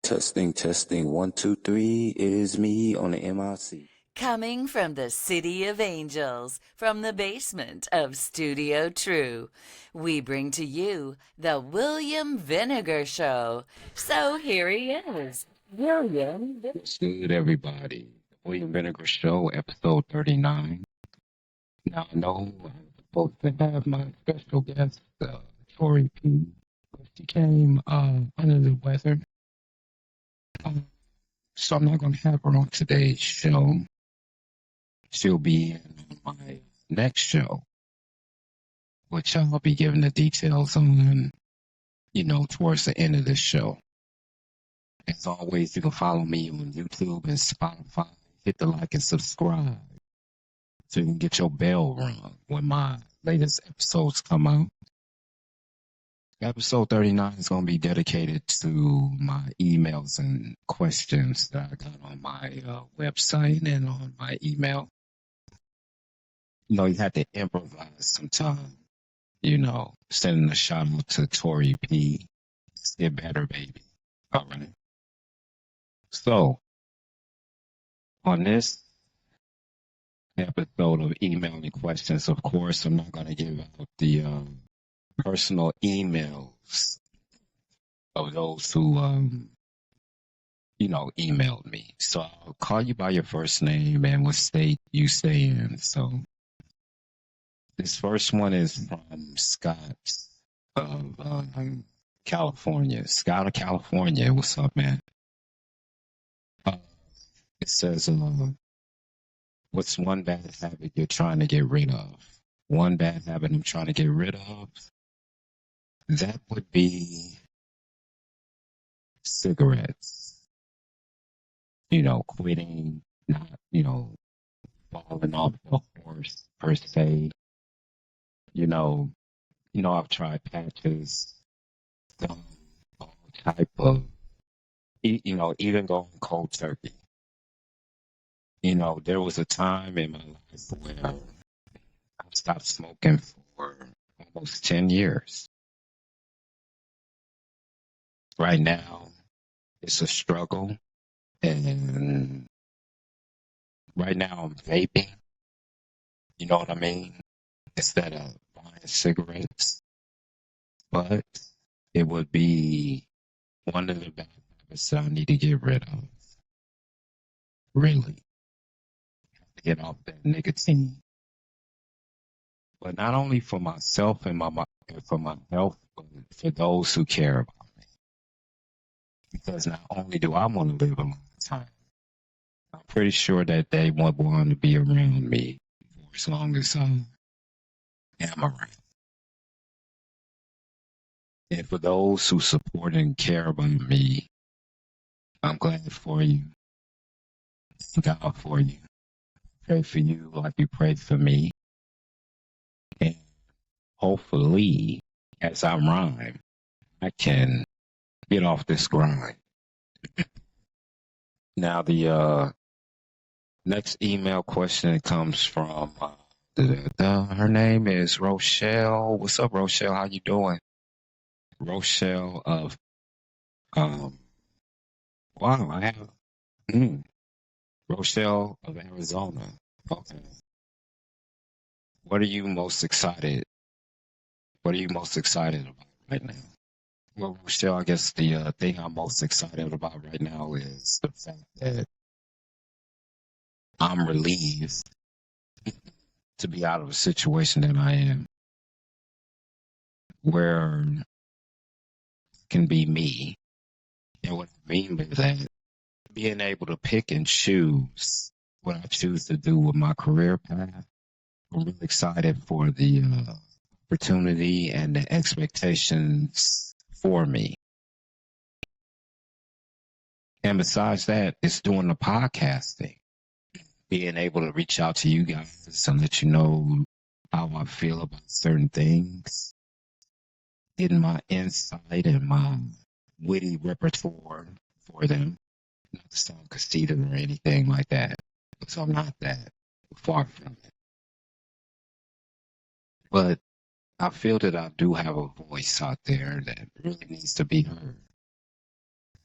Testing, testing. One, two, three. It is me on the MIC. Coming from the City of Angels, from the basement of Studio True, we bring to you the William Vinegar Show. So here he is, William. What's good, everybody? William Vinegar Show, episode 39. Now, I know I'm supposed to have my special guest, Tori P, but she came under the weather. So I'm not going to have her on today's show. She'll be in my next show, which I'll be giving the details on, towards the end of this show. As always, you can follow me on YouTube and Spotify. Hit the like and subscribe so you can get your bell rung when my latest episodes come out. Episode 39 is going to be dedicated to my emails and questions that I got on my website and on my email. You had to improvise sometimes. Sending a shout out to Tori P. Get better, baby. All right. So, on this episode of emailing questions, of course, I'm not going to give out the personal emails of those who, emailed me. So I'll call you by your first name and what state you stay in. So this first one is from Scott of California. Scott of California. What's up, man? It says, what's one bad habit you're trying to get rid of? One bad habit I'm trying to get rid of? That would be cigarettes. Quitting, not, falling off the horse per se. I've tried patches, all type of, even going cold turkey. There was a time in my life where I stopped smoking for almost 10 years. Right now, it's a struggle. And right now, I'm vaping. You know what I mean? Instead of buying cigarettes. But it would be one of the bad habits that I need to get rid of. Really. Get off that nicotine. But not only for myself and for my health, but for those who care about me. Because not only do I want to live a long time, I'm pretty sure that they want to be around me for as long as I am around. And for those who support and care about me, I'm glad for you. Thank God for you. Pray for you like you prayed for me. And hopefully, as I rhyme, I can get off this grind. Now, the next email question comes from, her name is Rochelle. What's up, Rochelle? How you doing? Rochelle of, wow, I have, Rochelle of Arizona. Okay. What are you most excited about right now? Well, Rochelle, I guess the thing I'm most excited about right now is the fact that I'm relieved to be out of a situation that I am where it can be me. And what I mean by that, being able to pick and choose what I choose to do with my career path. I'm really excited for the opportunity and the expectations for me. And besides that, it's doing the podcasting, being able to reach out to you guys and let you know how I feel about certain things, getting my insight and my witty repertoire for them. Not to sound conceited or anything like that, because I'm not that, far from it. But I feel that I do have a voice out there that really needs to be heard.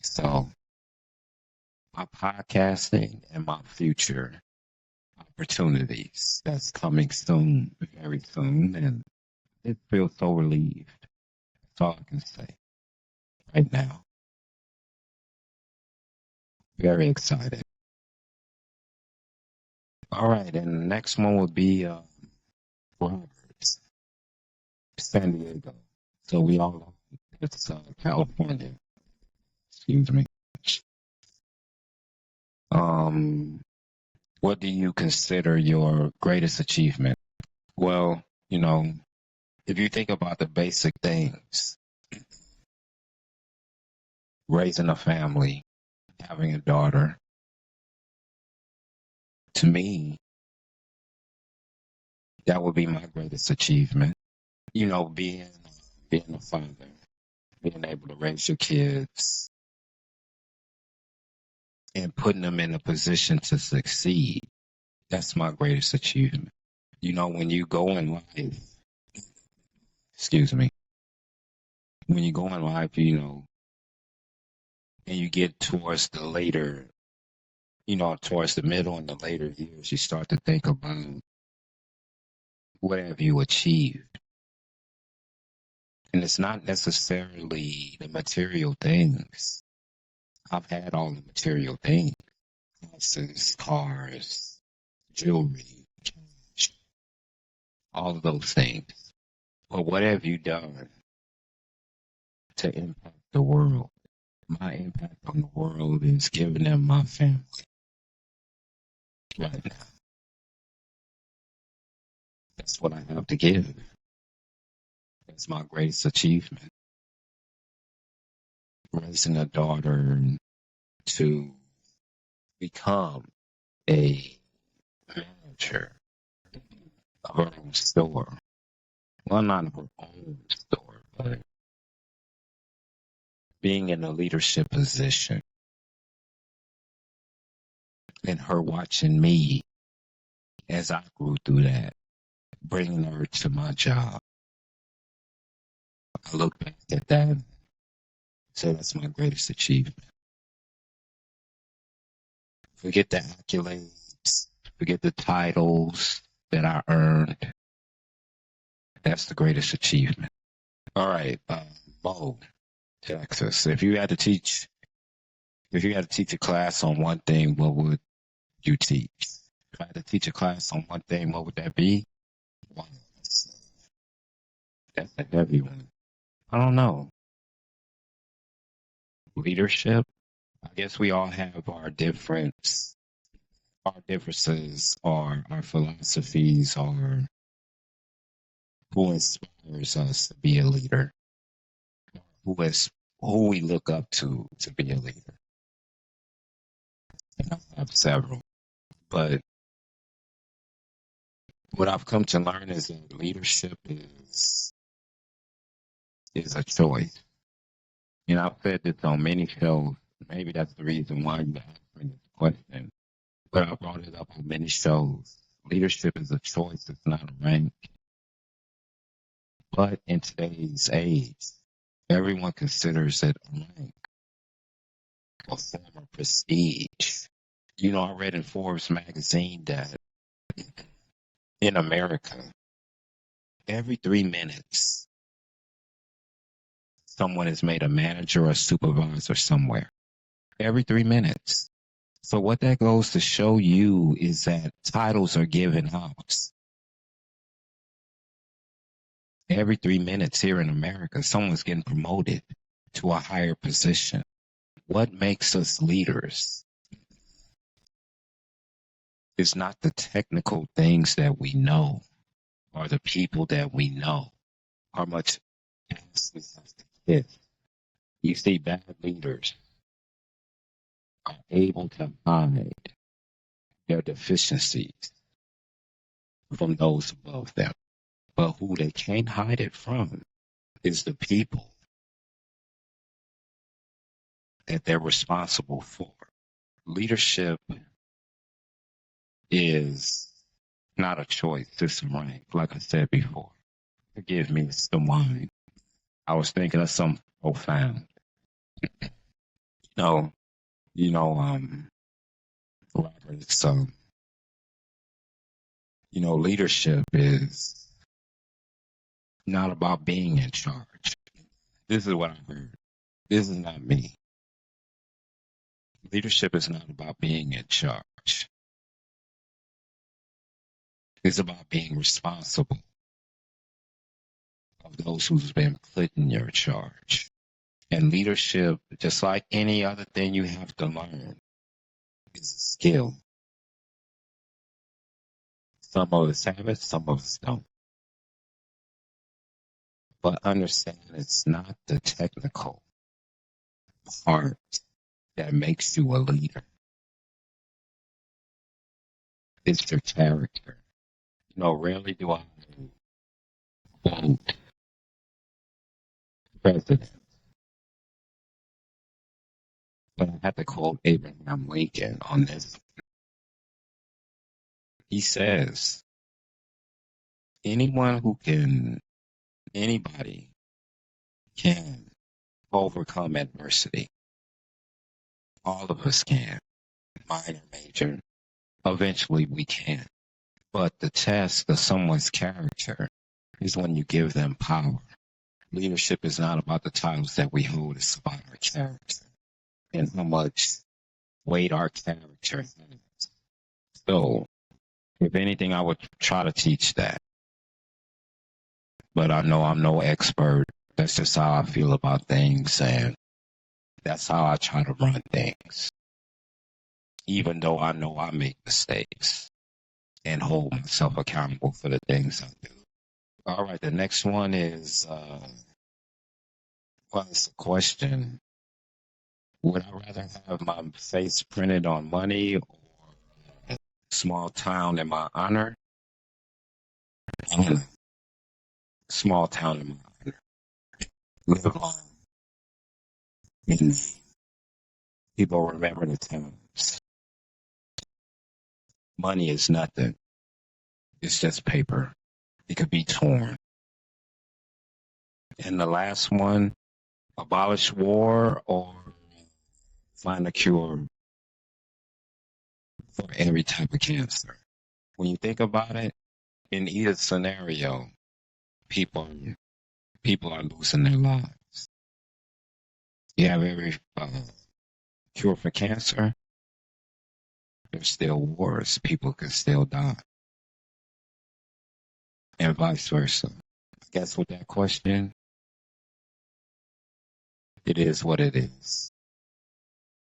So my podcasting and my future opportunities. That's coming soon, very soon, and it feels so relieved. That's all I can say right now. Very excited. All right, and the next one would be Roberts, San Diego. So we all know it's California. Excuse me. What do you consider your greatest achievement? Well, if you think about the basic things, raising a family, having a daughter, to me, that would be my greatest achievement. Being a father, being able to raise your kids and putting them in a position to succeed. That's my greatest achievement. When you go in life, excuse me, when you go in life, and you get towards the later, towards the middle and the later years, you start to think about what have you achieved. And it's not necessarily the material things. I've had all the material things. Houses, cars, jewelry, cash, all of those things. But what have you done to impact the world? My impact on the world is giving them my family right now. That's what I have to give. That's my greatest achievement. Raising a daughter to become a manager of her own store. Well, not her own store, but being in a leadership position and her watching me as I grew through that, bringing her to my job. I look back at that and say that's my greatest achievement. Forget the accolades, forget the titles that I earned. That's the greatest achievement. All right, Bo, Texas. If you had to teach a class on one thing, what would you teach? If I had to teach a class on one thing, what would that be? Wow, that's a heavy one. I don't know. Leadership. I guess we all have our differences, our philosophies, or who inspires us to be a leader, who we look up to be a leader. And I have several, but what I've come to learn is that leadership is a choice. I've said this on many shows. Maybe that's the reason why you asked me this question. But I brought it up on many shows. Leadership is a choice. It's not a rank. But in today's age, everyone considers it a rank, a form of prestige. I read in Forbes magazine that in America, every 3 minutes, someone is made a manager or a supervisor somewhere. Every 3 minutes. So what that goes to show you is that titles are given out. Every 3 minutes here in America, someone's getting promoted to a higher position. What makes us leaders is not the technical things that we know or the people that we know, how much ass we have to kiss. You see, bad leaders are able to hide their deficiencies from those above them. But who they can't hide it from is the people that they're responsible for. Leadership is not a choice, it's a rank, like I said before. Forgive me, it's the wine. I was thinking of something profound. You know, Robert, it's, leadership is not about being in charge. This is what I heard. This is not me. Leadership is not about being in charge. It's about being responsible of those who's been put in your charge. And leadership, just like any other thing you have to learn, is a skill. Some of us have it, some of us don't. But understand it's not the technical part that makes you a leader. It's your character. Rarely do I quote president, but I have to quote Abraham Lincoln on this. He says, anybody can overcome adversity. All of us can, minor, major. Eventually we can. But the test of someone's character is when you give them power. Leadership is not about the titles that we hold, it's about our character and how much weight our character has. So, if anything, I would try to teach that. But I know I'm no expert. That's just how I feel about things, and that's how I try to run things. Even though I know I make mistakes and hold myself accountable for the things I do. All right, the next one is, it's a question. Would I rather have my face printed on money or a small town in my honor? Small town in my honor. Live long. And people remember the times. Money is nothing. It's just paper. It could be torn. And the last one, abolish war or find a cure for every type of cancer. When you think about it, in either scenario, people are losing their lives. You have every cure for cancer, there's still wars. People can still die. And vice versa. I guess with that question, it is what it is.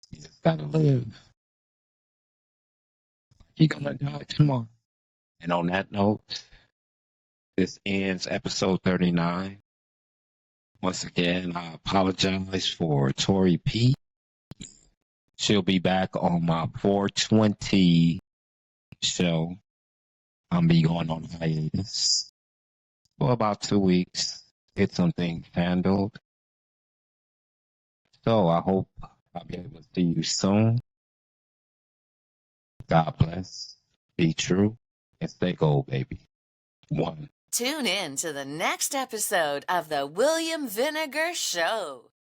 You just gotta live. You're gonna die tomorrow. And on that note, this ends episode 39. Once again, I apologize for Tori P. She'll be back on my 420 show. I'll be going on hiatus for about 2 weeks. Get some things handled. So I hope I'll be able to see you soon. God bless. Be true. And stay gold, baby. One. Tune in to the next episode of The William Vinegar Show.